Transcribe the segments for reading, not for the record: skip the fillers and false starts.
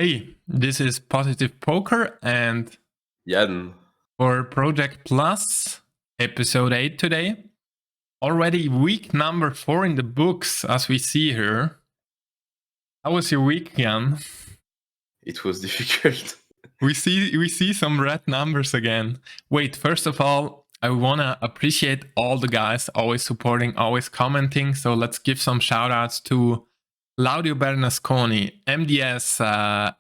Hey, this is Positive Poker and Yann. for Project Plus, episode 8 today. Already week number 4 in the books, as we see here. How was your week, Yann? It was difficult. We see some red numbers again. Wait, first of all, I wanna appreciate all the guys always supporting, always commenting. So let's give some shout outs to Claudio Bernasconi, MDS,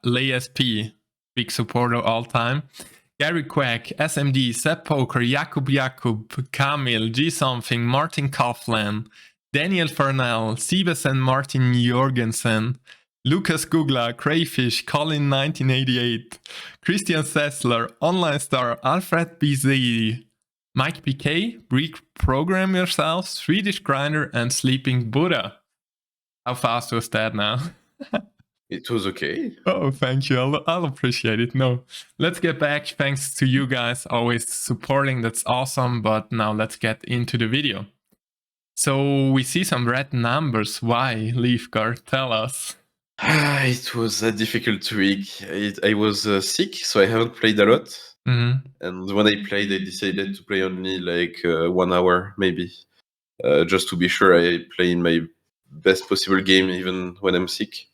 LASP, big supporter all time. Gary Quack, SMD, Sepp Poker, Jakub, Kamil, G Something, Martin Kaufland, Daniel Fernell, Siebes and Martin Jorgensen, Lucas Gugla, Crayfish, Colin 1988, Christian Sessler, Online Star, Alfred BZ, Mike PK, Program Yourself, Swedish Grinder, and Sleeping Buddha. How fast was that now? It was okay. Oh, thank you. I'll appreciate it. No, let's get back. Thanks to you guys always supporting. That's awesome. But now let's get into the video. So we see some red numbers. Why, Leafgard? Tell us. It was a difficult week. I was sick, so I haven't played a lot. Mm-hmm. And when I played, I decided to play only like 1 hour, maybe. Just to be sure I play in my best possible game, even when I'm sick.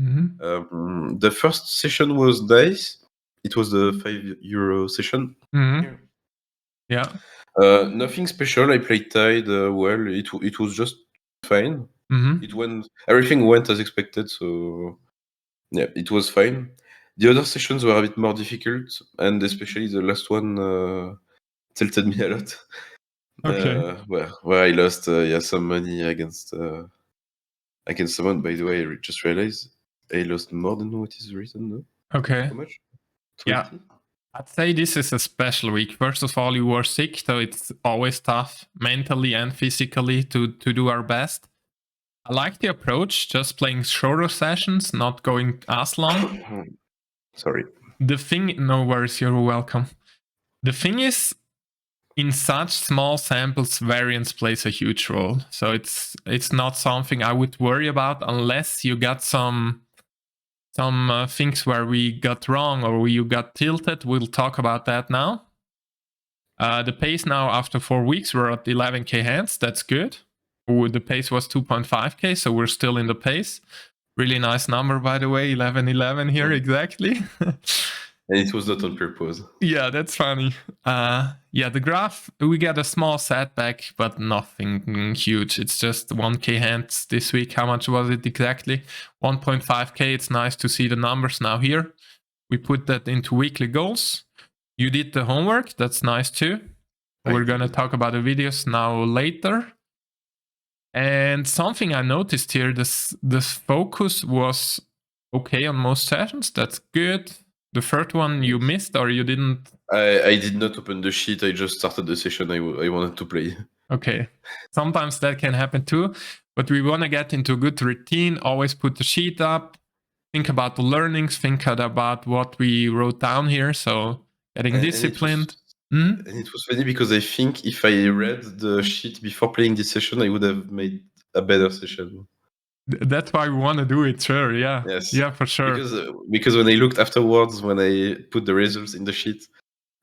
Mm-hmm. The first session was nice. It was the €5 session. Mm-hmm. Yeah. Nothing special. I played Tide well. It was just fine. Mm-hmm. Everything went as expected, so yeah, it was fine. The other sessions were a bit more difficult, and especially the last one tilted me a lot. Okay. Where I lost some money against someone. By the way, I just realized I lost more than what is written. No? Okay. How much? 20? Yeah. I'd say this is a special week. First of all, you were sick, so it's always tough mentally and physically to do our best. I like the approach, just playing shorter sessions, not going as long. Sorry. No worries, you're welcome. The thing is, in such small samples, variance plays a huge role. So it's not something I would worry about unless you got some things where we got wrong or you got tilted. We'll talk about that now. The pace now after 4 weeks, we're at 11k hands. That's good. The pace was 2.5k, so we're still in the pace. Really nice number, by the way, 1111 here, exactly. And it was not on purpose. Yeah, that's funny. Yeah, the graph, we got a small setback, but nothing huge. It's just 1k hands this week. How much was it exactly? 1.5k. It's nice to see the numbers now here. We put that into weekly goals. You did the homework. That's nice too. We're going to talk about the videos now later. And something I noticed here, the focus was okay on most sessions. That's good. The third one you missed or you didn't? I did not open the sheet. I just started the session I wanted to play. Okay. Sometimes that can happen too. But we want to get into a good routine. Always put the sheet up. Think about the learnings. Think about what we wrote down here. So getting disciplined. And it was funny because I think if I read the sheet before playing this session, I would have made a better session. That's why we want to do it, sure, yeah. Yes. Yeah, for sure. Because when I looked afterwards, when I put the results in the sheet,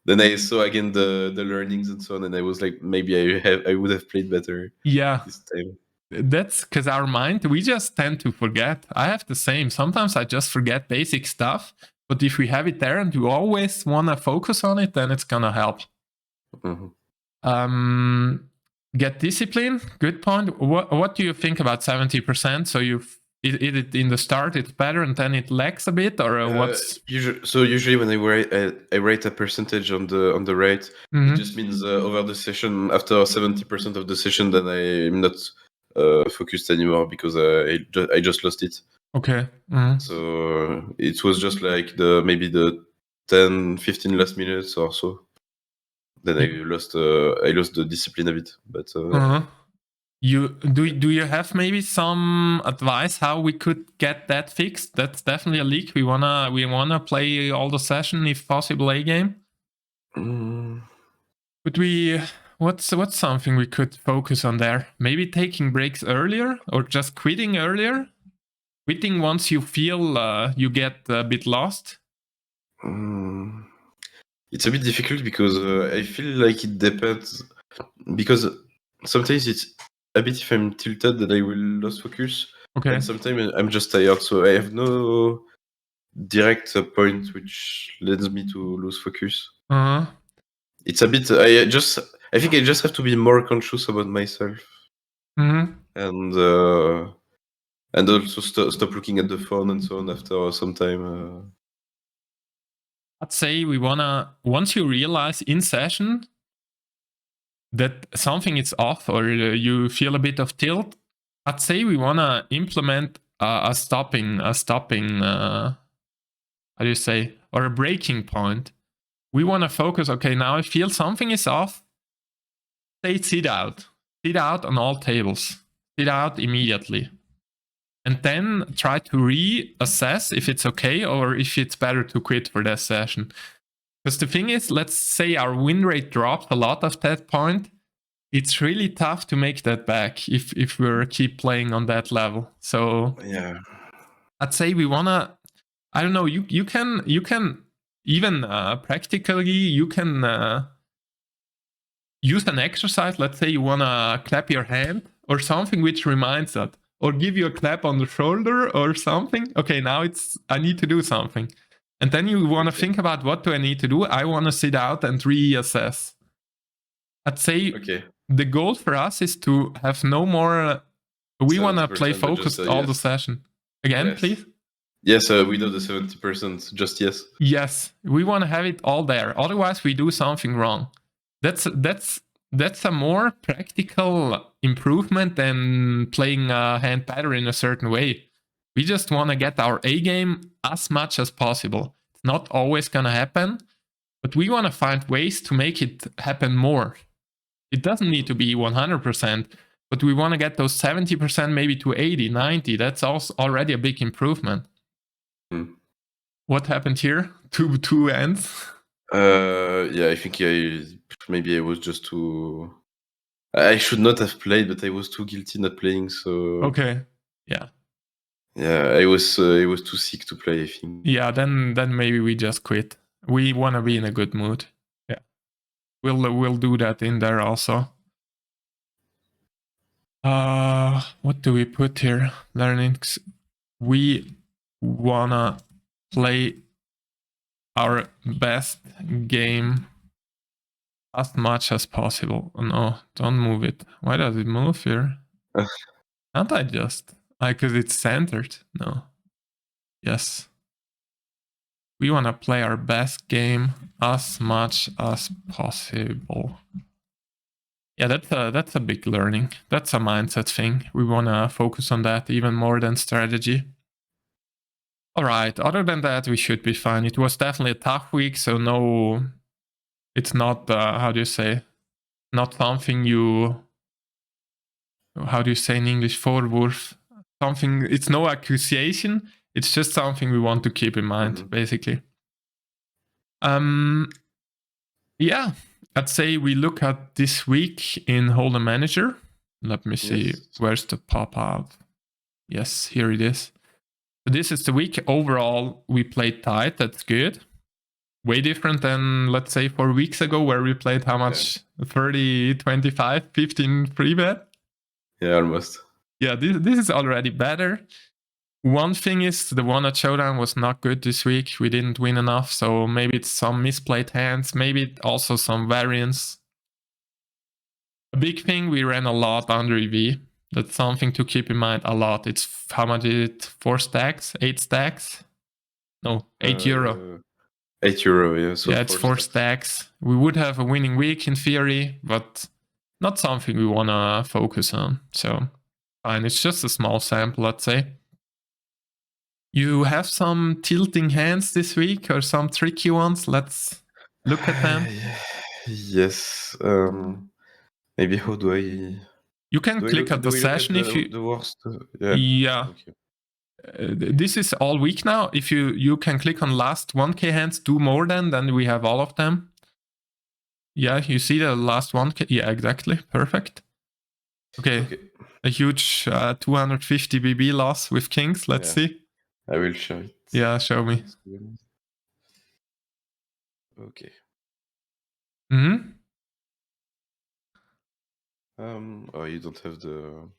then I saw again the learnings and so on, and I was like, maybe I would have played better this time. That's because our mind, we just tend to forget. I have the same. Sometimes I just forget basic stuff. But if we have it there and you always want to focus on it, then it's going to help. Mm-hmm. Get discipline. Good point. What do you think about 70%? So in the start it's better and then it lags a bit, or what's? Usually when I write a percentage on the right, it just means over the session, after 70% of the session, then I'm not focused anymore because I just lost it. Okay. So it was just like maybe the 10-15 last minutes or so. Then I lost the discipline a bit, but. Do you have maybe some advice how we could get that fixed? That's definitely a leak. We wanna play all the session if possible A game. Could we? What's something we could focus on there? Maybe taking breaks earlier or just quitting earlier? Quitting once you feel you get a bit lost? It's a bit difficult because I feel like it depends. Because sometimes it's a bit if I'm tilted that I will lose focus. Okay. And sometimes I'm just tired, so I have no direct point which leads me to lose focus. It's a bit. I think I just have to be more conscious about myself, and also stop looking at the phone and so on after some time. I'd say we wanna, once you realize in session that something is off or you feel a bit of tilt, I'd say we wanna implement a stopping, how do you say, or a breaking point. We wanna focus, okay, now I feel something is off, say sit out on all tables, sit out immediately. And then try to reassess if it's okay or if it's better to quit for that session. Because the thing is, let's say our win rate drops a lot at that point. It's really tough to make that back if we keep playing on that level. So yeah, I'd say we wanna, I don't know, you can even practically you can use an exercise. Let's say you wanna clap your hand or something which reminds that, or give you a clap on the shoulder or something. Okay, now I need to do something. And then you want to think about, what do I need to do? I want to sit out and reassess. I'd say the goal for us is to have no more. We want to play focused all the session. Again, please? Yes, we know the 70%, just yes. Yes, we want to have it all there. Otherwise, we do something wrong. That's a more practical improvement than playing a hand pattern in a certain way. We just want to get our A game as much as possible. It's not always going to happen, but we want to find ways to make it happen more. It doesn't need to be 100%, but we want to get those 70% maybe to 80, 90. That's also already a big improvement. What happened here? Two ends? Yeah, I think maybe I was just too. I should not have played, but I was too guilty not playing. So okay, yeah. Yeah, I was too sick to play, I think. Yeah, then maybe we just quit. We want to be in a good mood. Yeah, we'll do that in there also. What do we put here? Learnings. We wanna play our best game as much as possible. Oh, no, don't move it. Why does it move here? Can't I just? Because it's centered. No. Yes. We want to play our best game as much as possible. Yeah, that's a big learning. That's a mindset thing. We want to focus on that even more than strategy. All right. Other than that, we should be fine. It was definitely a tough week, so no, it's not, how do you say, not something you, how do you say in English, Vorwurf? Something, it's no accusation. It's just something we want to keep in mind, basically. Yeah, I'd say we look at this week in Holdem Manager. Let me see, yes. Where's the pop-out? Yes, here it is. So this is the week. Overall, we played tight. That's good. Way different than, let's say, 4 weeks ago, where we played how much? Yeah. 30, 25, 15 free bet? Yeah, almost. Yeah, this is already better. One thing is, the one at Showdown was not good this week. We didn't win enough, so maybe it's some misplayed hands, maybe also some variance. A big thing, we ran a lot under EV. That's something to keep in mind a lot. It's, how much is it? 4 stacks? 8 stacks? No, 8 euro. 8 euro, yeah. So yeah, it's 4 stacks. We would have a winning week in theory, but not something we want to focus on. So, fine. It's just a small sample, let's say. You have some tilting hands this week or some tricky ones? Let's look at them. Yes. Maybe how do I... You can click at the session if you... The worst... Yeah. Okay. This is all week now. If you can click on last 1k hands, do more then we have all of them. Yeah, you see the last 1k? Yeah, exactly. Perfect. Okay. a huge 250 BB loss with kings. Let's see. I will show it. Yeah, show me. Okay. Mm-hmm. Oh, you don't have the...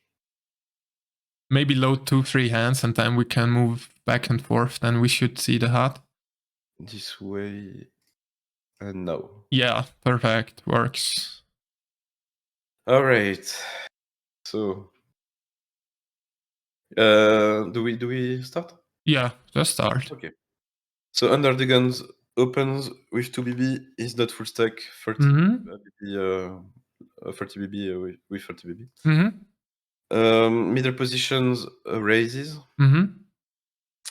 Maybe load 2-3 hands and then we can move back and forth. Then we should see the HUD. This way. And no. Yeah, perfect. Works. All right. So, do we start? Yeah, just start. Okay. So Under the Guns opens with 2 BB, is not full stack, 30 BB, 30 BB with 30 BB. Middle positions raises.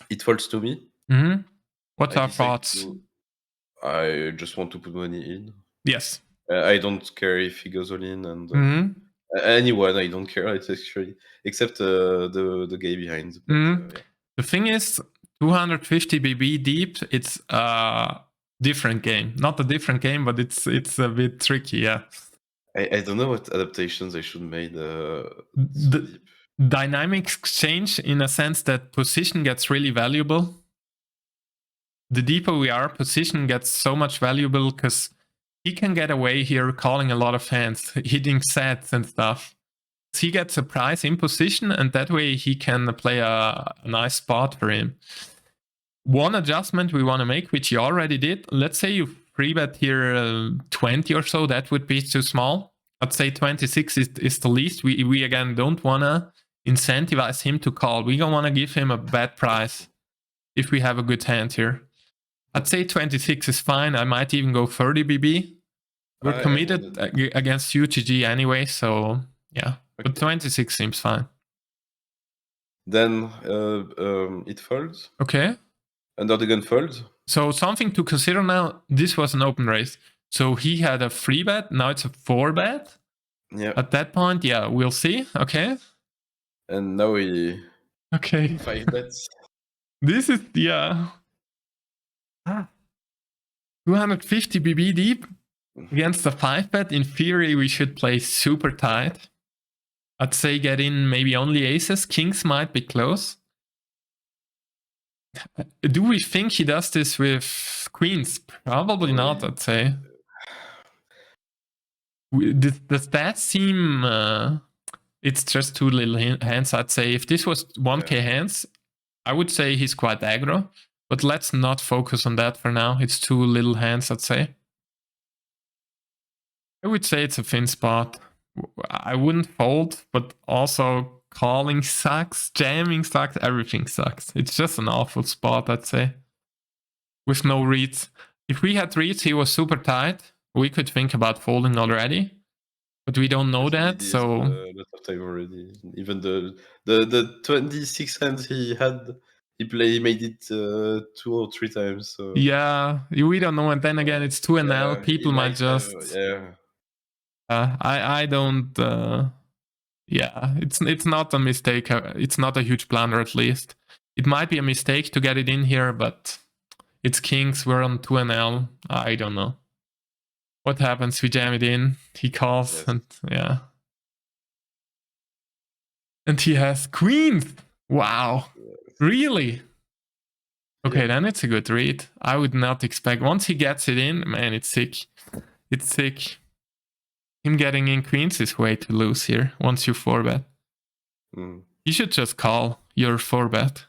It falls to me. What's our thoughts? I just want to put money in. Yes. I don't care if he goes all in, and anyone, I don't care. It's actually except the guy behind. But, yeah. The thing is, 250 BB deep. It's a different game. Not a different game, but it's a bit tricky. Yeah. I don't know what adaptations I should make. The dynamics change in a sense that position gets really valuable. The deeper we are, position gets so much valuable because he can get away here calling a lot of hands, hitting sets and stuff. He gets a prize in position, and that way he can play a nice spot for him. One adjustment we want to make, which you already did, let's say you free bet here 20 or so, that would be too small. I'd say 26 is the least. We again don't want to incentivize him to call. We don't want to give him a bad price if we have a good hand here. I'd say 26 is fine. I might even go 30 BB. We're committed against UGG anyway, so yeah. Okay. But 26 seems fine. Then it folds. Okay. Under the Gun folds. So something to consider now, this was an open race. So he had a 3 bet, now it's a 4 bet. Yeah. At that point, yeah, we'll see. Okay. And now we... Okay. 5 bets. This is, yeah. 250 BB deep against a 5 bet. In theory, we should play super tight. I'd say get in maybe only aces. Kings might be close. Do we think he does this with queens? Probably not, I'd say. The stats seem... it's just too little hands, I'd say. If this was 1k hands, I would say he's quite aggro. But let's not focus on that for now. It's too little hands, I'd say. I would say it's a thin spot. I wouldn't fold, but also calling sucks, jamming sucks, everything sucks. It's just an awful spot, I'd say. With no reads. If we had reads, he was super tight. We could think about folding already. But we don't know that, so... a lot of time already. Even the 26 hands he had, he made it 2 or 3 times. So. Yeah, we don't know. And then again, it's 2 NL. People might just... I don't... yeah, it's not a mistake. It's not a huge blunder, at least. It might be a mistake to get it in here, but it's kings. We're on 2 NL. I don't know. What happens? We jam it in. He calls, yes. And yeah. And he has queens. Wow. Yes. Really? Okay, then it's a good read. I would not expect... Once he gets it in, man, it's sick. It's sick. Him getting in queens is way to lose here once you 4-bet. You should just call your 4-bet.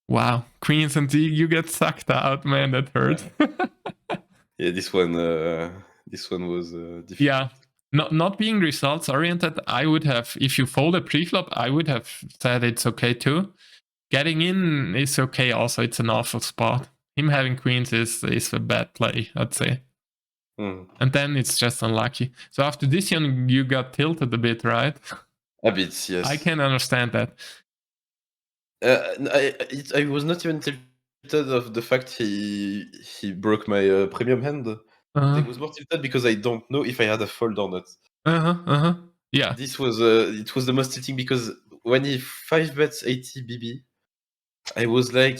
Wow. Queens and you get sucked out, man. That hurt. Yeah, this one was difficult. Yeah. Not being results oriented, I would have, if you fold a pre-flop, I would have said it's okay too. Getting in is okay also. It's an awful spot. Him having queens is a bad play, I'd say. And then it's just unlucky. So after this one, you got tilted a bit, right? A bit, yes. I can understand that. I was not even tilted of the fact he broke my premium hand. I was more tilted because I don't know if I had a fold or not. Yeah. This was it was the most tilting because when he 5-bets 80 BB, I was like,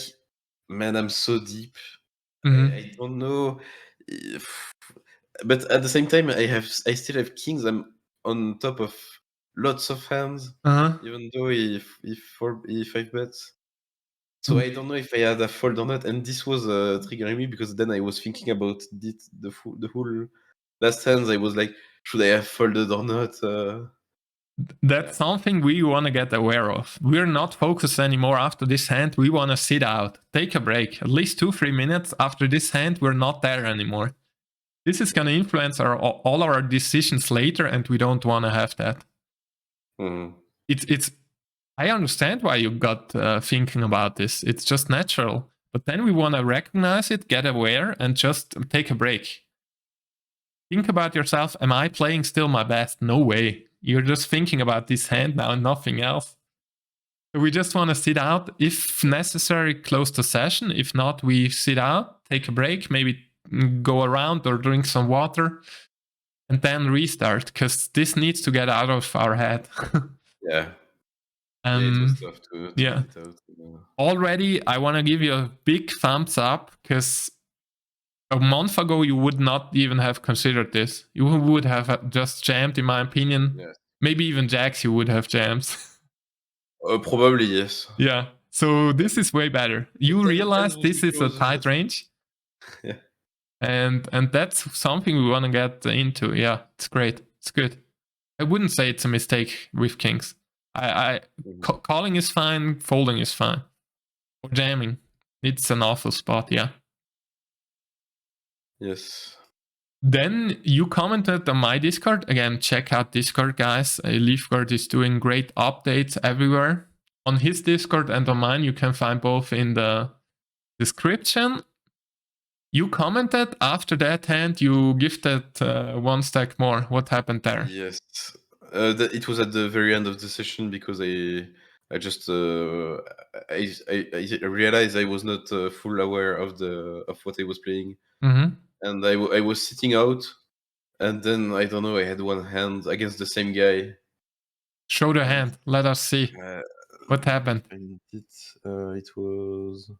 man, I'm so deep. I don't know. But at the same time, I still have kings. I'm on top of lots of hands, even though he 5 bets. So I don't know if I had a fold or not, and this was triggering me because then I was thinking about the whole last hands. I was like, should I have folded or not? That's something we want to get aware of. We're not focused anymore after this hand. We want to sit out, take a break, at least 2-3 minutes after this hand. We're not there anymore. This is going to influence all our decisions later, and we don't want to have that. It's. I understand why you got thinking about this. It's just natural. But then we want to recognize it, get aware, and just take a break. Think about yourself. Am I playing still my best? No way. You're just thinking about this hand now and nothing else. So we just want to sit out. If necessary, close the session. If not, we sit out, take a break, maybe go around or drink some water, and then restart, because this needs to get out of our head. Yeah. It was tough to get it out. Already, I want to give you a big thumbs up, because a month ago, you would not even have considered this. You would have just jammed, in my opinion. Yes. Maybe even jacks you would have jammed. Probably, yes. Yeah. So this is way better. You realize this is a tight range. Yeah. And that's something we want to get into. Yeah, it's great. It's good. I wouldn't say it's a mistake with kings. Calling is fine. Folding is fine. Or jamming. It's an awful spot, yeah. Yes. Then you commented on my Discord. Again, check out Discord, guys. Leafgard is doing great updates everywhere. On his Discord and on mine, you can find both in the description. You commented after that hand, you gifted one stack more. What happened there? Yes. It was at the very end of the session because I just I realized I was not full aware of what I was playing, and I was sitting out, and then I don't know. I had one hand against the same guy. Show the hand. Let us see what happened. It was.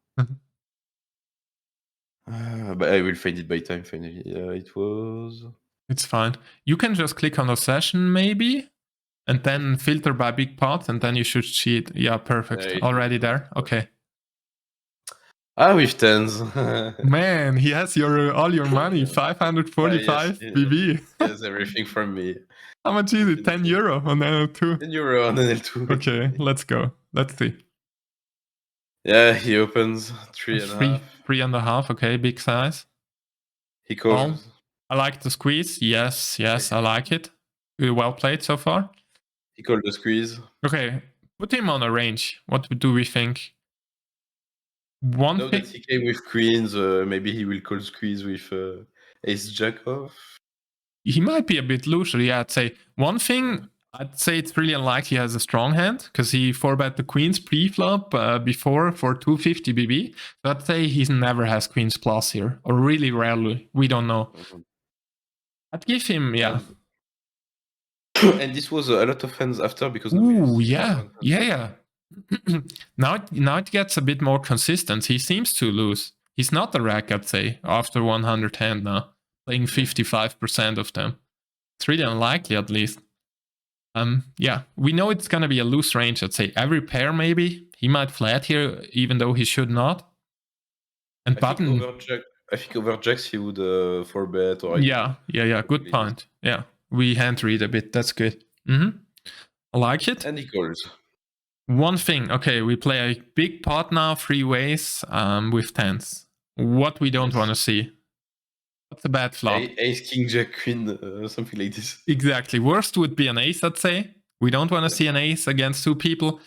But I will find it by time finally. It was. It's fine. You can just click on the session maybe, and then filter by big pot, and then you should see it. Yeah, perfect. Already there. Okay. With tens. Man, he has all your money. 545 BB. He has everything from me. How much is it? 10 euro on NL2? 10 euro on NL2. Okay, let's go. Let's see. Yeah, he opens 3.5. 3.5, okay, big size. He calls. I like the squeeze. Yes, I like it. Well played so far. He called the squeeze. Okay, put him on a range. What do we think? Now that he came with queens, maybe he will call squeeze with ace jack off. He might be a bit looser, yeah, I'd say. One thing, I'd say it's really unlikely he has a strong hand, because he 4-bet the queens pre-flop before for 250 BB. So I'd say he never has queens plus here, or really rarely. We don't know. I'd give him, yeah. And this was a lot of hands after, because... Ooh, yeah. Now it gets a bit more consistent. He seems to lose. He's not a rack, I'd say, after 100 hand now. Playing 55% of them. It's really unlikely, at least. Yeah, we know it's going to be a loose range, I'd say. Every pair, maybe. He might flat here, even though he should not. And button... I think over jacks he would 4-bet or... Yeah, good point. Yeah, we hand read a bit. That's good. I like it. And he calls. One thing, okay, we play a big pot now, 3 ways with tens. What we don't want to see. What's a bad flop? Ace, king, jack, queen, something like this. Exactly. Worst would be an ace, I'd say. We don't want to see an ace against 2 people.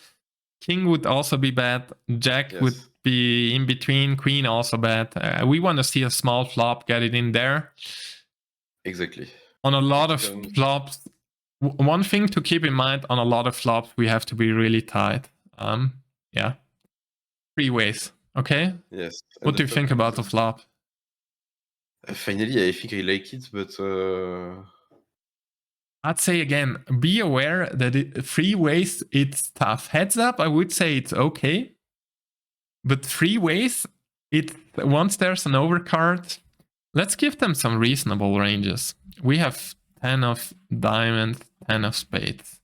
King would also be bad. Jack would be in between. Queen also bad. We want to see a small flop, get it in there. Exactly. On a lot of flops, one thing to keep in mind, on a lot of flops, we have to be really tight. Yeah. 3 ways, okay? Yes. What do you think about the flop? Finally, I think I like it, but... I'd say again, be aware that 3 ways, it's tough. Heads up, I would say it's okay. But 3 ways, once there's an overcard, let's give them some reasonable ranges. We have 10 of diamonds, 10 of spades.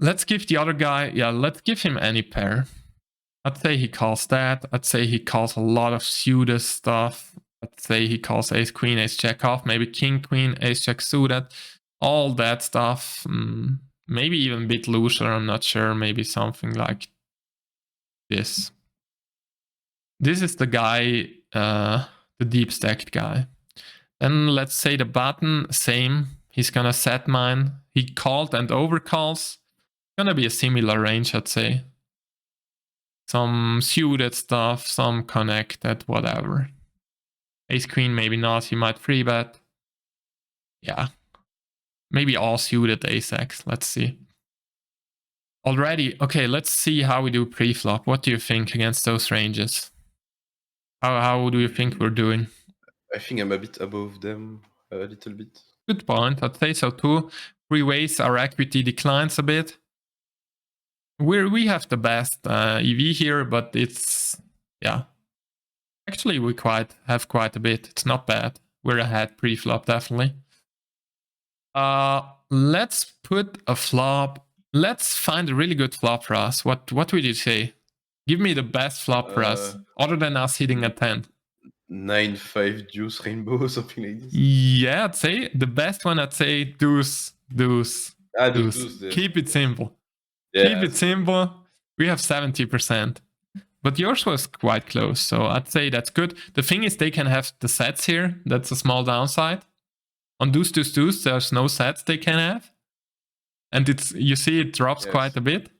Let's give the other guy, yeah, let's give him any pair. I'd say he calls that. I'd say he calls a lot of suited stuff. I'd say he calls ace queen, ace jack off, maybe king queen, ace jack suited, all that stuff. Maybe even a bit looser, I'm not sure. Maybe something like this. This is the guy, the deep stacked guy. Then let's say the button, same. He's gonna set mine. He called and overcalls. Gonna be a similar range, I'd say. Some suited stuff, some connected, whatever. Ace queen, maybe not. He might free bet. Yeah. Maybe all suited ace x. Let's see. Already, okay, let's see how we do pre-flop. What do you think against those ranges? How do you think we're doing? I think I'm a bit above them, a little bit. Good point. I'd say so too. 3 ways our equity declines a bit. We have the best EV here, but it's, yeah. Actually, we have quite a bit. It's not bad. We're ahead pre-flop, definitely. Let's put a flop. Let's find a really good flop for us. What would you say? Give me the best flop for us, other than us hitting a 10. 9-5 deuce rainbow, something like this. Yeah, I'd say the best one. I'd say deuce, deuce, deuce. Keep it simple. Yeah, keep it simple. We have 70%. But yours was quite close, so I'd say that's good. The thing is, they can have the sets here. That's a small downside. On deuce, deuce, deuce, there's no sets they can have. And it's, you see it drops quite a bit.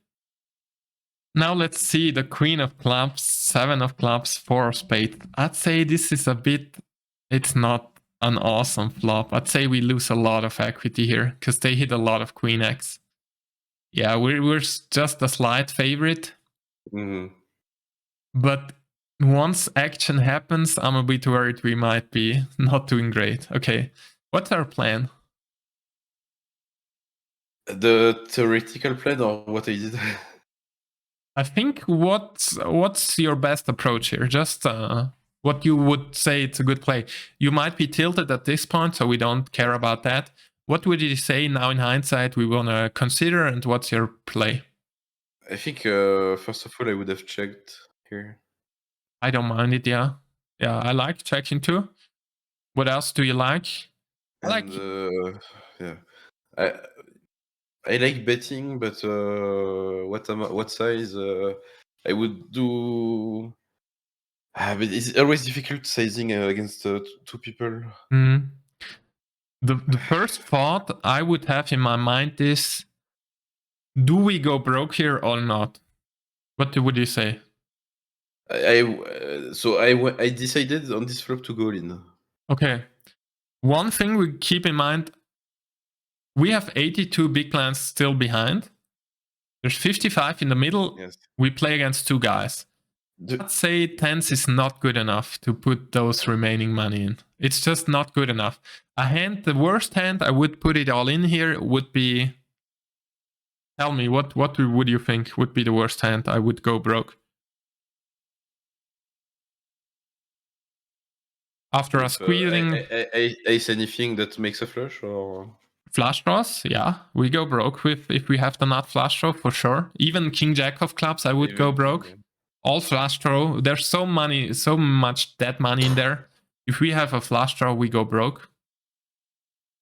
Now let's see the queen of clubs, 7 of clubs, 4 of spades. I'd say this is a bit, it's not an awesome flop. I'd say we lose a lot of equity here because they hit a lot of queen x. Yeah, we're just a slight favorite. But once action happens, I'm a bit worried we might be not doing great. Okay, what's our plan? The theoretical plan or what I did? I think what's your best approach here? Just what you would say it's a good play. You might be tilted at this point, so we don't care about that. What would you say now in hindsight we want to consider, and what's your play? I think first of all I would have checked here. I don't mind it, yeah. Yeah, I like checking too. What else do you like? Yeah. I like betting, but what size I would do? But it's always difficult sizing against 2 people. The first thought I would have in my mind is, do we go broke here or not? What would you say? I decided on this flop to go in. Okay. One thing we keep in mind, we have 82 big blinds still behind. There's 55 in the middle. Yes. We play against 2 guys. I'd say tens is not good enough to put those remaining money in. It's just not good enough. A hand, the worst hand, I would put it all in here, would be... Tell me, what would you think would be the worst hand I would go broke? After a squeezing... Ace anything that makes a flush or... Flush draws, yeah. We go broke with, if we have the nut flush draw, for sure. Even king jack of clubs, I would go broke. Yeah. All flush draw. There's so much dead money in there. If we have a flush draw, we go broke.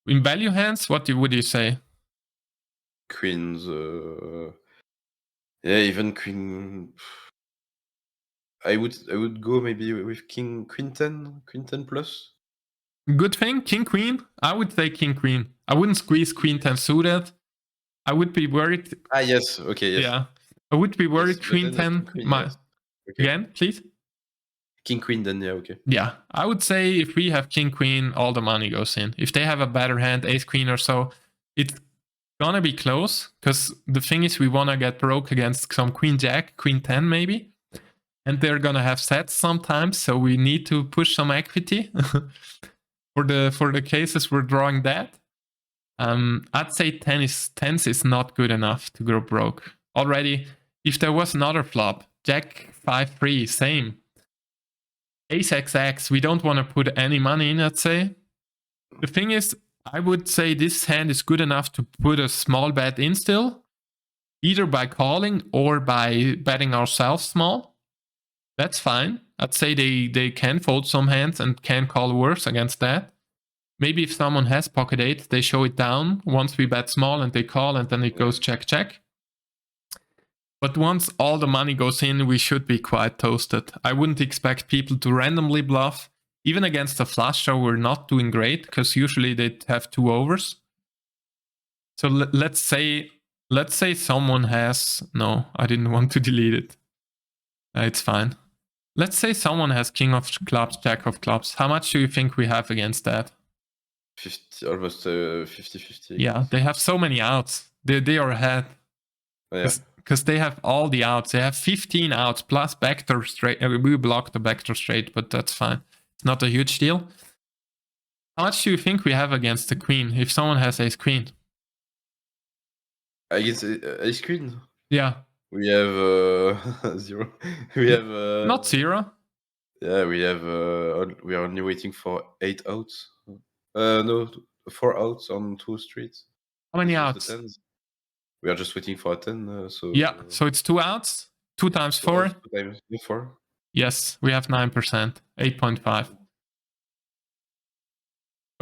In value hands, what would you say? Queens. Yeah, even queen. I would go maybe with queen 10 plus. Good thing, king queen. I would say king queen. I wouldn't squeeze queen 10 suited. I would be worried. Yes. Okay. Yes. Yeah, I would be worried. Yes, queen 10. Yes. Okay. Again, please. King queen then, yeah, okay. Yeah, I would say if we have king queen, all the money goes in. If they have a better hand, ace queen or so, it's gonna be close. Because the thing is, we wanna get broke against some queen jack, queen 10 maybe. And they're gonna have sets sometimes, so we need to push some equity. For the cases we're drawing that. I'd say 10s is not good enough to go broke. Already, if there was another flop, jack 5-3, same. Ace XX, we don't want to put any money in, I'd say. The thing is, I would say this hand is good enough to put a small bet in still. either by calling or by betting ourselves small. That's fine. I'd say they can fold some hands and can call worse against that. Maybe if someone has pocket 8, they show it down once we bet small and they call, and then it goes check, check. But once all the money goes in, we should be quite toasted. I wouldn't expect people to randomly bluff. Even against a flush draw, we're not doing great, because usually they'd have 2 overs. So let's say someone has... No, I didn't want to delete it. It's fine. Let's say someone has king of clubs, jack of clubs. How much do you think we have against that? 50, almost 50-50. Yeah, they have so many outs. They are ahead. Because they have all the outs. They have 15 outs plus backdoor straight. We blocked the backdoor straight, but that's fine. It's not a huge deal. How much do you think we have against the queen if someone has ace queen? Against ace queen? Yeah. We have 0. We have not 0. Yeah, we have. We are only waiting for 8 outs. No, 4 outs on 2 streets. How many outs? We are just waiting for a 10. So yeah, so it's 2 outs. 2 times 4. 2 times 4. Yes, we have 9%. 8.5.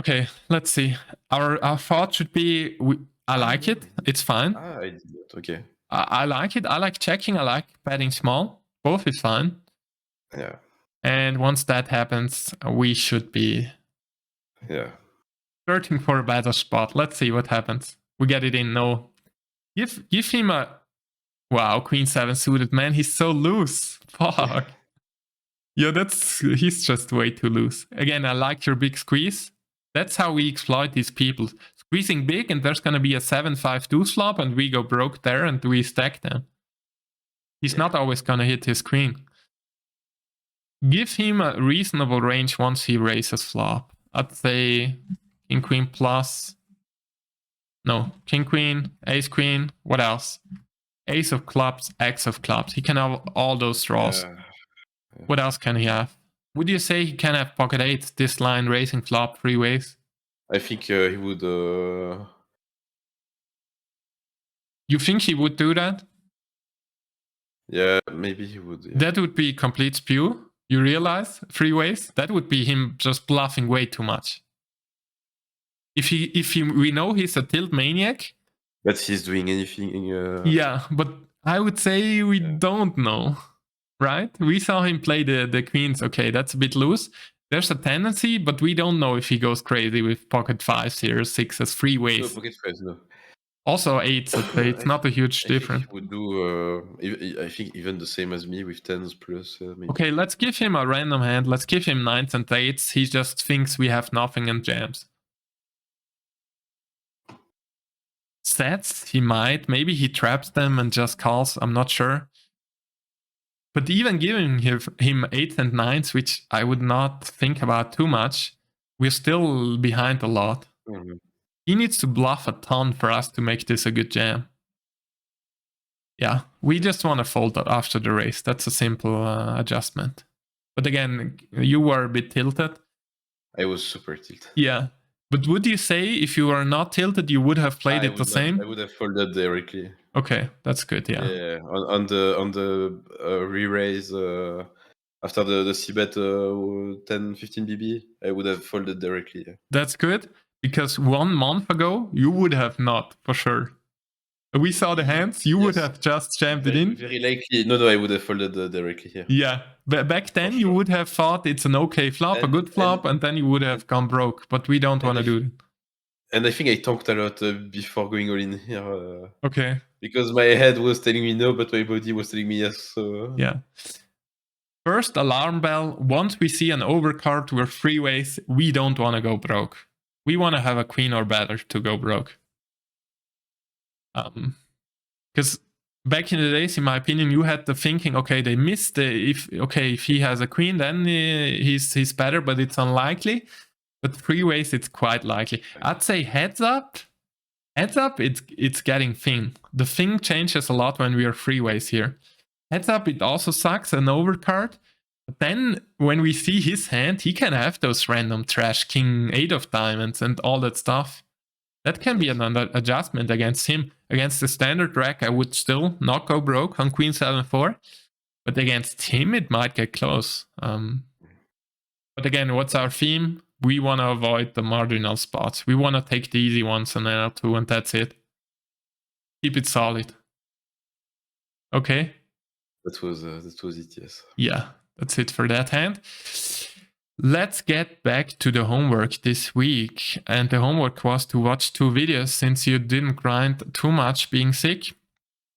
Okay, let's see. Our thought should be. I like it. It's fine. I did that. Okay. I like it. I like checking. I like betting small. Both is fine. Yeah. And once that happens, we should be searching for a better spot. Let's see what happens. We get it in. No. Give him a... Wow, queen 7 suited. Man, he's so loose. Fuck. Yeah, he's just way too loose. Again, I like your big squeeze. That's how we exploit these people. Squeezing big, and there's going to be a 7-5 deuce flop, and we go broke there, and we stack them. He's not always going to hit his queen. Give him a reasonable range once he raises flop. I'd say king queen plus... No, king queen, ace queen, what else? Ace of clubs, X of clubs. He can have all those draws. What else can he have? Would you say he can have pocket 8, this line, raising flop, 3 ways? I think he would... You think he would do that? Yeah, maybe he would. Yeah. That would be complete spew. You realize? 3 ways? That would be him just bluffing way too much. If we know he's a tilt maniac. But he's doing anything. Yeah, but I would say we don't know. Right? We saw him play the queens. Okay, that's a bit loose. There's a tendency, but we don't know if he goes crazy with pocket 5s here, 6s, 3 ways. No, pocket 5s, no. Also 8s, it's not a huge difference. I would do, I think, even the same as me with 10s plus. Maybe. Okay, let's give him a random hand. Let's give him 9s and 8s. He just thinks we have nothing and jams. Sets, he might. Maybe he traps them and just calls. I'm not sure. But even giving him 8s and 9s, which I would not think about too much, we're still behind a lot. Mm-hmm. He needs to bluff a ton for us to make this a good jam. Yeah, we just want to fold that after the race. That's a simple adjustment. But again, you were a bit tilted. I was super tilted. Yeah. But would you say if you were not tilted, you would have played it the same? I would have folded directly. Okay, that's good. Yeah. Yeah. On the re-raise after the c-bet 10-15 BB, I would have folded directly. Yeah. That's good because 1 month ago you would have not for sure. We saw the hands. You would have just jammed it in. Very likely. No, I would have folded directly here. Yeah. Back then, you would have thought it's an okay flop, a good flop, and then you would have gone broke. But we don't want to do it. And I think I talked a lot before going all in here. Okay. Because my head was telling me no, but my body was telling me yes. So. Yeah. First alarm bell. Once we see an overcard, we're 3 ways. We don't want to go broke. We want to have a queen or better to go broke. Because back in the days, in my opinion, you had the thinking, okay, they missed if he has a queen, then he's better, but it's unlikely. But 3 ways, it's quite likely. I'd say heads up, it's getting thin. The thing changes a lot when we are 3 ways here. Heads up, it also sucks, an overcard. But then when we see his hand, he can have those random trash, king 8 of diamonds and all that stuff. That can be an adjustment against him. Against the standard rack, I would still not go broke on queen 7-4. But against him, it might get close. But again, what's our theme? We want to avoid the marginal spots. We want to take the easy ones on NL2, and that's it. Keep it solid. Okay? That was it, yes. Yeah, that's it for that hand. Let's get back to the homework this week. And the homework was to watch 2 videos since you didn't grind too much being sick.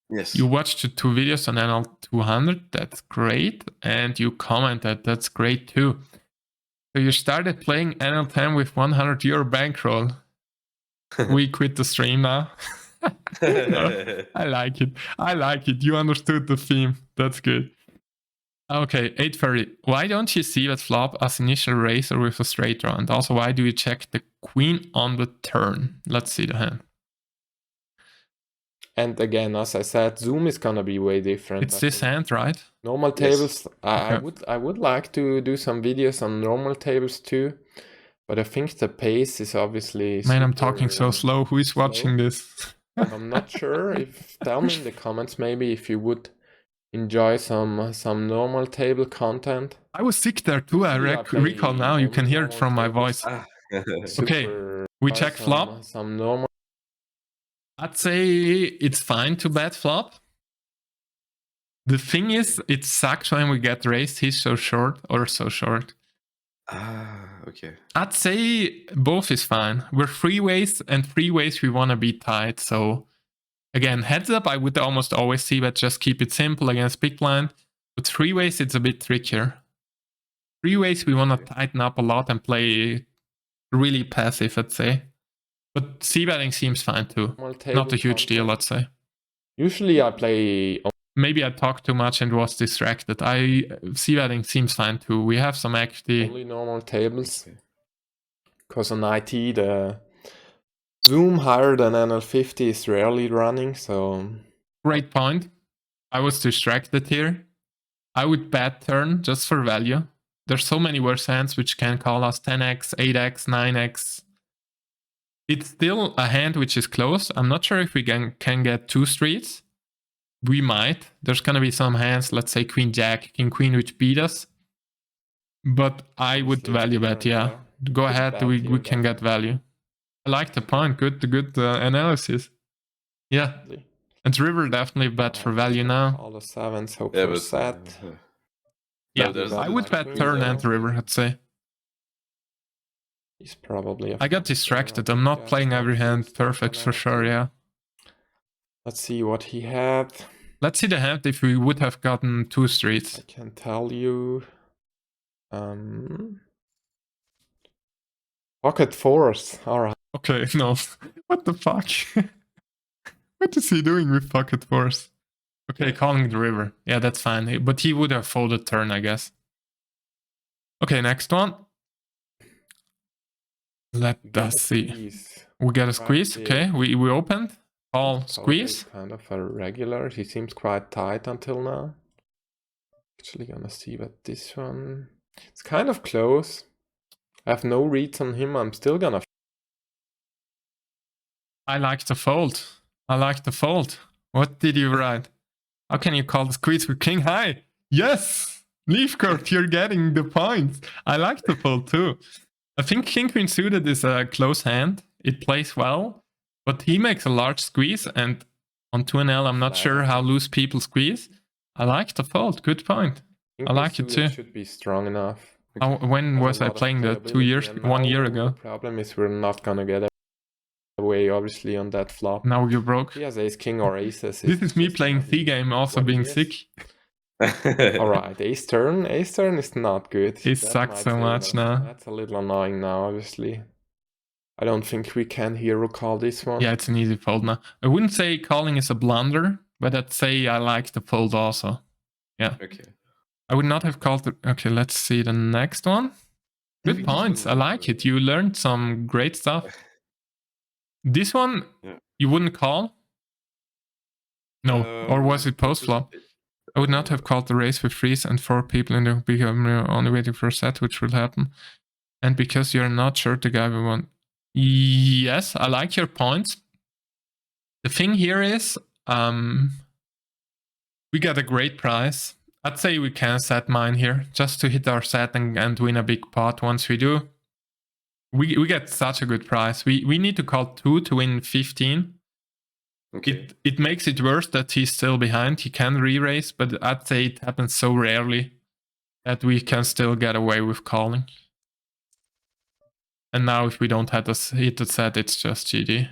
Yes. You watched the 2 videos on NL200. That's great. And you commented. That's great too. So you started playing NL10 with €100 bankroll. We quit the stream now. No, I like it. I like it. You understood the theme. That's good. Okay, 830. Why don't you see that flop as initial raiser with a straight draw? And also, why do you check the queen on the turn? Let's see the hand. And again, as I said, Zoom is gonna be way different. It's this hand, right? Normal tables. I would like to do some videos on normal tables too, but I think the pace is obviously. Man, I'm talking so slow. Who is watching this? I'm not sure. Tell me in the comments maybe if you would enjoy some normal table content. I was sick there too. I recall now. You can hear it from my voice. Okay, we check flop. Some normal. I'd say it's fine to bet flop. The thing is, it sucks when we get raised. He's so short or so short. Okay. I'd say both is fine. We're freeways, and freeways we want to be tight. So again, heads up, I would almost always see that just keep it simple against big blind. But freeways, it's a bit trickier. Freeways, we want to tighten up a lot and play really passive, I'd say. But c-betting seems fine too. Not a huge deal, let's say. Usually I play... Maybe I talked too much and was distracted. C-betting seems fine too. We have some equity. Only normal tables. Because on IT, the Zoom higher than NL50 is rarely running, so... Great point. I was distracted here. I would bet turn just for value. There's so many worse hands which can call us 10x, 8x, 9x. It's still a hand which is close. I'm not sure if we can get 2 streets. We might. There's going to be some hands, let's say Queen Jack, King Queen, which beat us. But I would value bet, yeah. Go ahead, we can get value. I like the point. Good analysis. Yeah. And River definitely bet for value now. All the 7s, hope for set. Yeah, I would bet turn and River, I'd say. He's probably... I got distracted. I'm not playing every hand perfect for sure, yeah. Let's see what he had. Let's see the hand if we would have gotten 2 streets. I can tell you. Pocket 4s, alright. Okay, no. What the fuck? What is he doing with pocket 4s? Okay, calling the river. Yeah, that's fine. But he would have folded turn, I guess. Okay, next one. Let us see. We get a squeeze. Okay, we opened. Call squeeze. Kind of a regular. He seems quite tight until now. Actually gonna see that this one... It's kind of close. I have no reads on him. I'm still gonna... I like the fold. I like the fold. What did you write? How can you call the squeeze with king high? Yes! Leafgard, you're getting the points. I like the fold too. I think king queen suited is a close hand. It plays well, but he makes a large squeeze, and on 2NL I'm not sure how loose people squeeze. I like the fold. Good point. I like it too. Should be strong enough. When was I playing that? 2 years? 1 year ago? The problem is we're not gonna get away, obviously, on that flop. Now you're broke. He has ace king or aces. This is me playing C-game, also being sick. Alright, ace turn. Ace turn is not good. He sucks so much now. That's a little annoying now, obviously. I don't think we can hero call this one. Yeah, it's an easy fold now. I wouldn't say calling is a blunder, but I'd say I like the fold also. Yeah. Okay. I would not have called it. Okay, let's see the next one. Good points. I like it. You learned some great stuff. This one, you wouldn't call? No. Or was it post flop? I would not have called the race with freeze and 4 people in the big only waiting for a set, which will happen. And because you're not sure the guy will want. Yes, I like your point. The thing here is, we got a great price. I'd say we can set mine here just to hit our set and win a big pot. Once we do, we get such a good price. We need to call 2 to win 15. Okay. It makes it worse that he's still behind. He can re-raise, but I'd say it happens so rarely that we can still get away with calling. And now if we don't hit the set, it's just GG.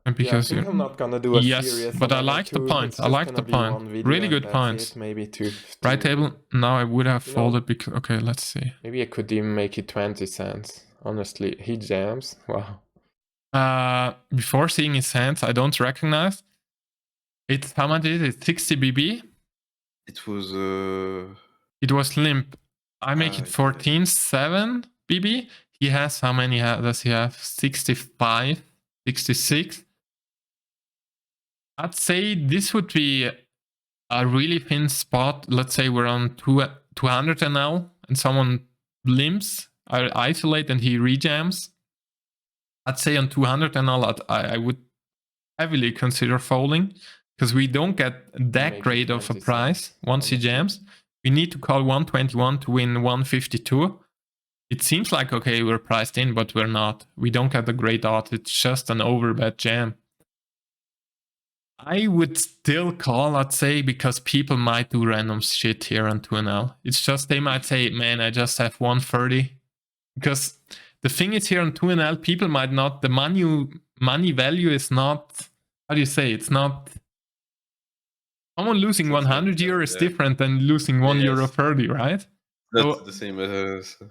And because I think I'm not gonna do a yes, serious but I like the point. I like the point. Really good points. Maybe to right table. Now I would have folded because okay, let's see. Maybe I could even make it 20 cents. Honestly, he jams. Wow. Before seeing his hands, I don't recognize. It's how much is it? 60 BB. It was. It was limp. I make it 14.7 BB. He has how many does he have? 65, 66. I'd say this would be a really thin spot. Let's say we're on 200 NL and someone limps, I isolate and he rejams. I'd say on 200 NL, I would heavily consider folding because we don't get that great of a price once he jams. We need to call 121 to win 152. It seems like, okay, we're priced in, but we're not. We don't get a great odds. It's just an overbet jam. I would still call, I'd say, because people might do random shit here on 2NL. It's just they might say, man, I just have 130. Because the thing is here on 2NL, people might not, the money value is not, how do you say, it's not, someone losing 100 euro is different than losing €1.30, right? Not the same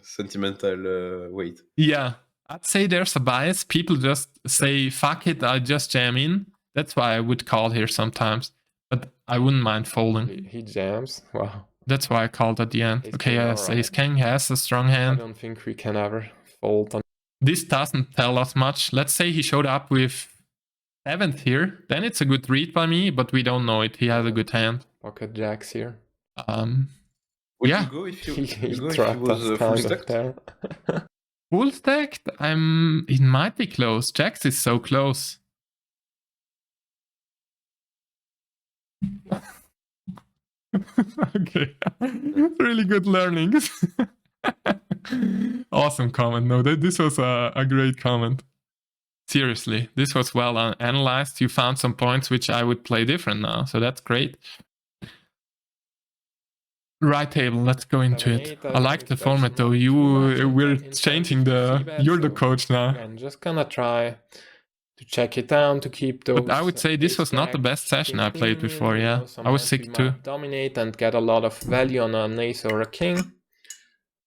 sentimental weight. Yeah, I'd say there's a bias. People just say, fuck it, I just jam in. That's why I would call here sometimes, but I wouldn't mind folding. He jams. Wow. That's why I called at the end. Okay, yes, Ace King has a strong hand. I don't think we can ever fold on. This doesn't tell us much. Let's say he showed up with 7th here. Then it's a good read by me, but we don't know it. He has a good hand. Pocket jacks here. Would you go if you was full stacked? Full stacked? It might be close. Jacks is so close. Okay, really good learnings. Awesome comment. No, this was a great comment. Seriously, this was well analyzed. You found some points which I would play different now, so that's great. Right table, let's go into it. I like the format though. We're changing you're the coach now. I'm just gonna try to check it down to keep those. But I would say this was not the best session I played before, yeah. I was sick too. Dominate and get a lot of value on an ace or a king.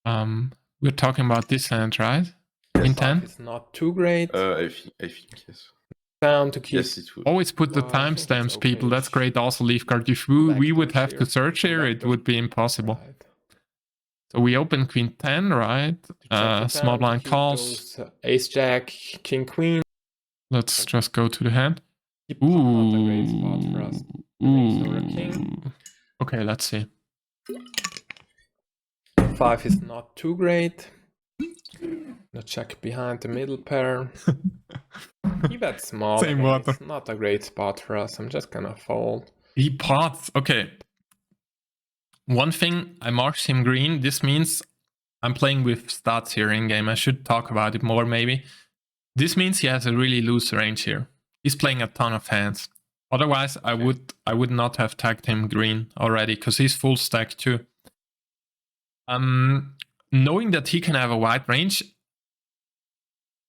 We're talking about this hand, right? In 10? It's not too great. I think yes. Down to keep. Yes, it would. Always put the timestamps, people. That's great. Also, Leafgard. If we would have to search here, it would be impossible. Right. So we open Queen 10, right? Small blind calls. Ace Jack, King Queen. Let's just go to the hand. Ooh. Okay, let's see. 5 is not too great. Now check behind the middle pair. He bets small. Same water. It's not a great spot for us. I'm just gonna fold. He pots. Okay. One thing, I marked him green. This means I'm playing with stats here in game. I should talk about it more maybe. This means he has a really loose range here. He's playing a ton of hands. Otherwise, I would not have tagged him green already because he's full stack too. Knowing that he can have a wide range,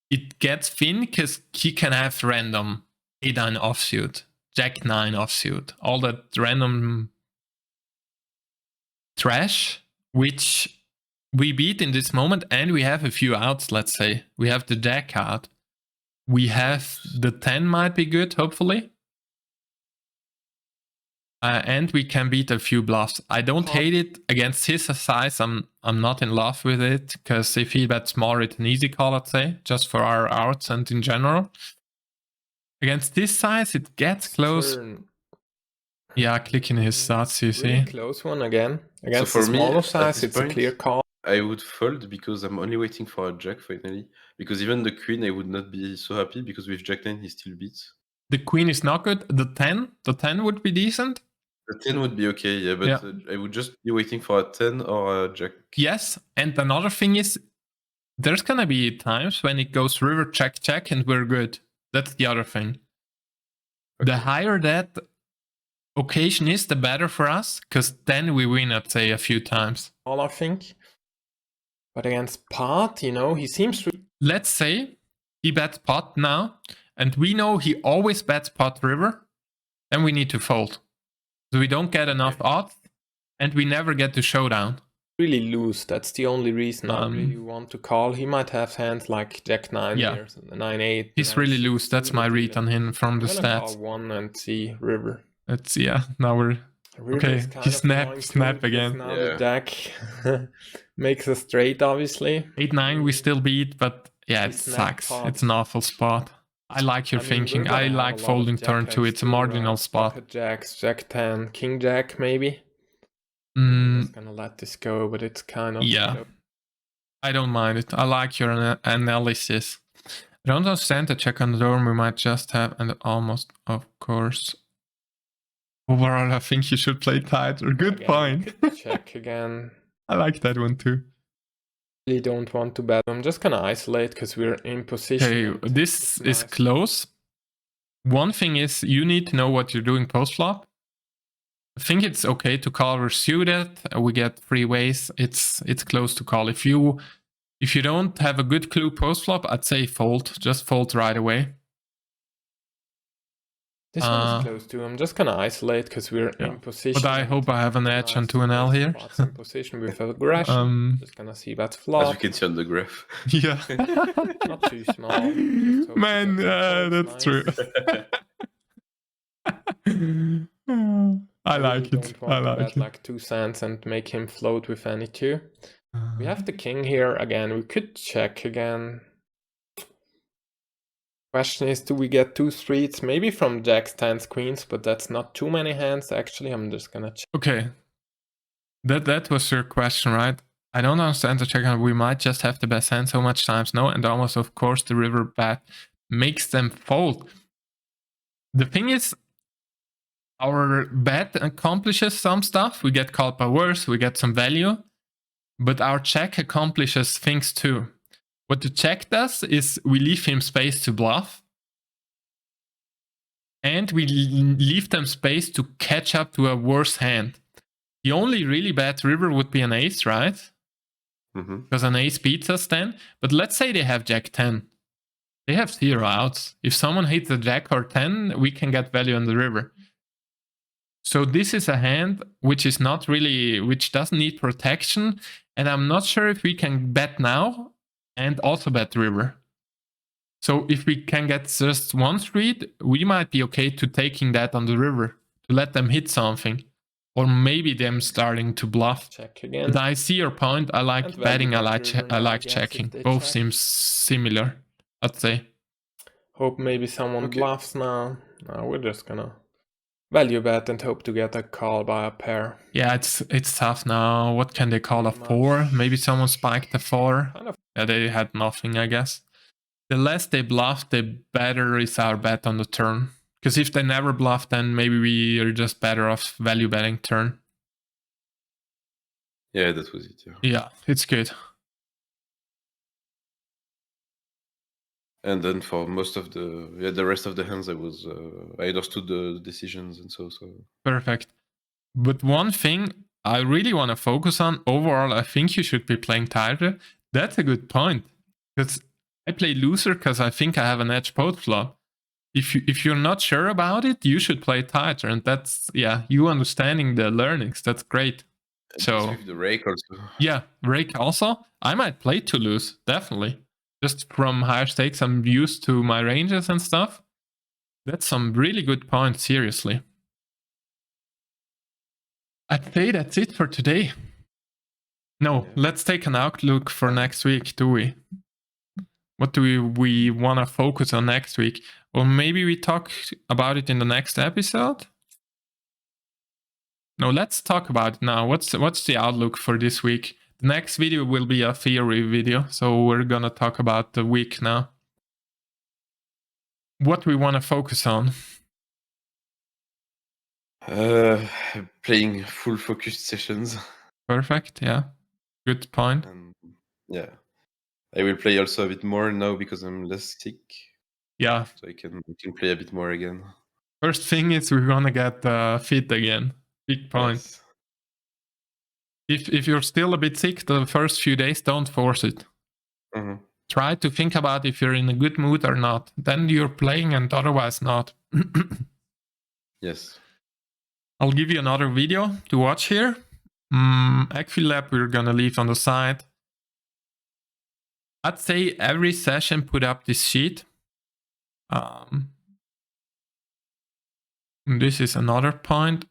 it gets thin because he can have random A9 offsuit, Jack 9 offsuit, all that random trash, which we beat in this moment, and we have a few outs, let's say. We have the Jack out. We have the 10 might be good, hopefully. And we can beat a few bluffs. I don't hate it. Against his size, I'm not in love with it, because if he bets more, it's an easy call, let's say, just for our outs and in general. Against this size, it gets close. Yeah, clicking his stats, you see. Really close one again. Against the smaller size, it's a clear call. I would fold because I'm only waiting for a jack finally. Because even the queen, I would not be so happy because with jack 10 he still beats. The queen is not good. The 10 would be decent. The 10 would be okay, yeah, but Yeah. I would just be waiting for a 10 or a jack. Yes, and another thing is, there's gonna be times when it goes river check check and we're good. That's the other thing. Okay. The higher that occasion is, the better for us, because then we win, I'd say, a few times. All I think. But against pot, you know, he seems to... Let's say he bets pot now, and we know he always bets pot river, then we need to fold. So we don't get enough odds, and we never get to showdown. Really loose. That's the only reason I really want to call. He might have hands like Jack 9 here, 9-8. He's really loose. That's my read on him from the stats. Call 1 and see river. Let's see. Yeah, now we're okay. He snap again. Now the Jack makes a straight, obviously. 8-9 we still beat, but yeah, it sucks. It's an awful spot. I like your thinking. I like folding turn 2. It's a marginal spot. Pocket jacks, Jack 10, King Jack maybe. I'm just gonna let this go, but it's kind of... Yeah. I don't mind it. I like your analysis. I don't understand the check on the door. We might just have, and almost, of course. Overall, I think you should play tighter. Good point. Check again. I like that one too. Really don't want to bet. I'm just gonna isolate because we're in position. Okay, this is close. One thing is you need to know what you're doing post flop. I think it's okay to call. We're suited. We get 3 ways. It's close to call. If you don't have a good clue post flop, I'd say fold. Just fold right away. This one is close too. I'm just gonna isolate because we're in position. But I hope I have an edge on 2NL here. In position with aggression. Just gonna see that's flop. As you can see on the graph. Yeah. Not too small. Man, that's true. I like it. I like it. Like 2 cents and make him float with any 2. We have the king here again. We could check again. Question is, do we get 2 streets? Maybe from jacks, 10s, queens, but that's not too many hands. Actually, I'm just gonna check. Okay. That was your question, right? I don't understand the check. We might just have the best hand so much times. No, and almost, of course, the river bet makes them fold. The thing is, our bet accomplishes some stuff. We get called by worse, we get some value, but our check accomplishes things too. What the check does is we leave him space to bluff, and we leave them space to catch up to a worse hand. The only really bad river would be an ace, right? Because an ace beats us then. But let's say they have jack 10. They have 0 outs. If someone hits a jack or 10, we can get value on the river. So this is a hand which is not really, which doesn't need protection. And I'm not sure if we can bet now and also bet river. So if we can get just 1 street, we might be okay to taking that on the river, to let them hit something. Or maybe them starting to bluff. Check again. But I see your point. I like betting, I like checking. Both seem similar, I'd say. Hope maybe someone bluffs now. No, we're just gonna value bet and hope to get a call by a pair. Yeah, it's tough now. What can they call? A 4? Maybe someone spiked a 4. Yeah, they had nothing, I guess. The less they bluff, the better is our bet on the turn. Because if they never bluff, then maybe we are just better off value betting turn. Yeah, that was it. Yeah, it's good. And then for most of the rest of the hands, I understood the decisions and so. Perfect. But one thing I really want to focus on, overall, I think you should be playing tighter. That's a good point. Because I play looser because I think I have an edge post flop. If you're not sure about it, you should play tighter, and that's you understanding the learnings. That's great. So with the rake also. Yeah, rake also. I might play to lose, definitely. Just from higher stakes, I'm used to my ranges and stuff. That's some really good points, seriously. I'd say that's it for today. No, let's take an outlook for next week, do we? What do we want to focus on next week? Or maybe we talk about it in the next episode? No, let's talk about it now. What's the outlook for this week? The next video will be a theory video, so we're gonna talk about the week now. What we want to focus on? Playing full focused sessions. Perfect, yeah. Good point. And yeah. I will play also a bit more now because I'm less sick. Yeah. So I can play a bit more again. First thing is we're gonna get fit again. Big point. Yes. If you're still a bit sick the first few days, don't force it. Mm-hmm. Try to think about if you're in a good mood or not. Then you're playing and otherwise not. Yes. I'll give you another video to watch here. Equilab we're gonna leave on the side. I'd say every session put up this sheet. This is another point.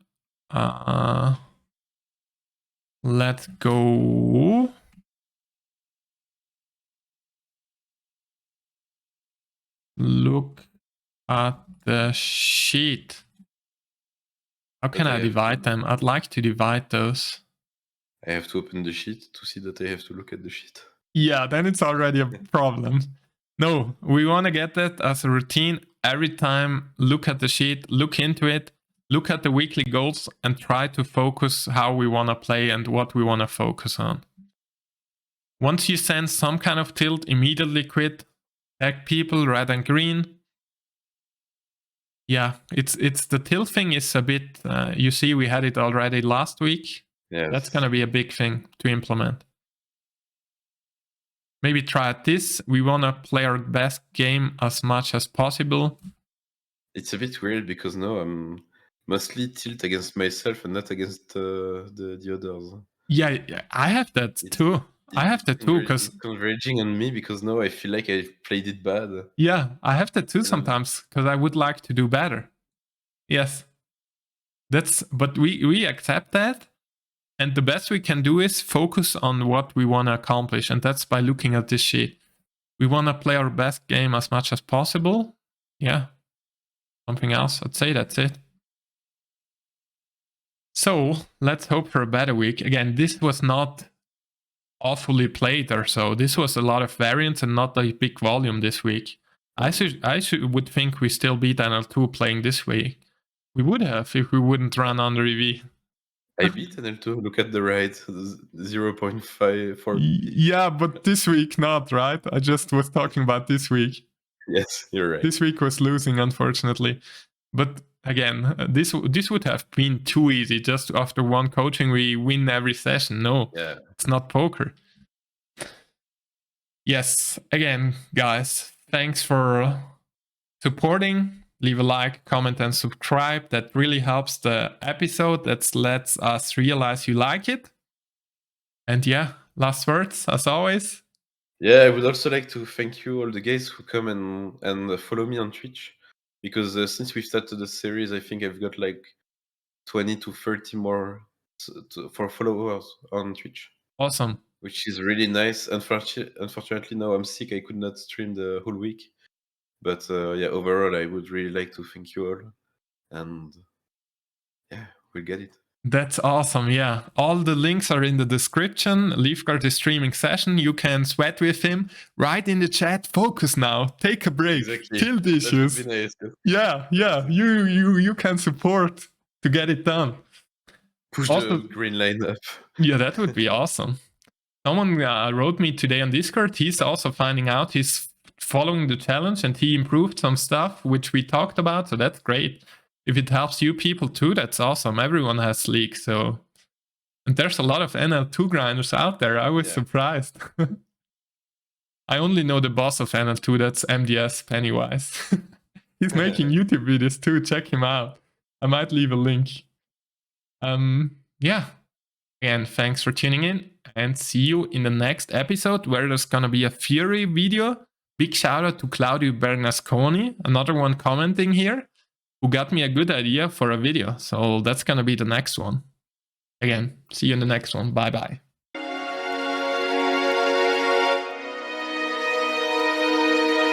Let's go. Look at the sheet. How can I divide them? I'd like to divide those. I have to open the sheet to see that I have to look at the sheet. Yeah, then it's already a problem. No, we want to get that as a routine. Every time, look at the sheet, look into it, look at the weekly goals, and try to focus how we want to play and what we want to focus on. Once you sense some kind of tilt, immediately quit. Tag people, red and green. Yeah, it's the tilt thing is a bit, you see we had it already last week. Yes. That's going to be a big thing to implement. Maybe try this. We want to play our best game as much as possible. It's a bit weird because now I'm mostly tilt against myself and not against the others. Yeah, I have that too. I have that too because it's converging on me because now I feel like I played it bad. Yeah, I have that too sometimes because I would like to do better. Yes, but we accept that. And the best we can do is focus on what we want to accomplish. And that's by looking at this sheet. We want to play our best game as much as possible. Yeah. Something else? I'd say that's it. So let's hope for a better week. Again, this was not awfully played or so. This was a lot of variance and not a big volume this week. I would think we still beat NL2 playing this week. We would have if we wouldn't run under EV. I beat NL2. Look at the right, 0.54. Yeah, but this week not, right? I just was talking about this week. Yes, you're right. This week was losing, unfortunately. But again, this would have been too easy. Just after one coaching, we win every session. No, It's not poker. Yes, again, guys, thanks for supporting. Leave a like, comment, and subscribe. That really helps the episode. That lets us realize you like it. And yeah, last words, as always. Yeah, I would also like to thank you, all the guys who come and follow me on Twitch. Because since we started the series, I think I've got like 20 to 30 more for followers on Twitch. Awesome. Which is really nice. Unfortunately, now I'm sick. I could not stream the whole week. But yeah, overall, I would really like to thank you all. And yeah, we'll get it. That's awesome, yeah. All the links are in the description. Leafgard is streaming session. You can sweat with him. Write in the chat, focus now. Take a break. Exactly. Kill the issues. That would be nice. Yeah. You can support to get it done. Push the green line up. Yeah, that would be awesome. Someone wrote me today on Discord. He's also finding out he's following the challenge and he improved some stuff, which we talked about. So that's great. If it helps you people too, that's awesome. Everyone has Sleek, so... And there's a lot of NL2 grinders out there. I was surprised. I only know the boss of NL2, that's MDS Pennywise. He's making YouTube videos too, check him out. I might leave a link. Yeah. Again, thanks for tuning in and see you in the next episode where there's gonna be a Fury video. Big shout out to Claudio Bernasconi, another one commenting here, who got me a good idea for a video. So that's gonna be the next one. Again, see you in the next one. Bye bye.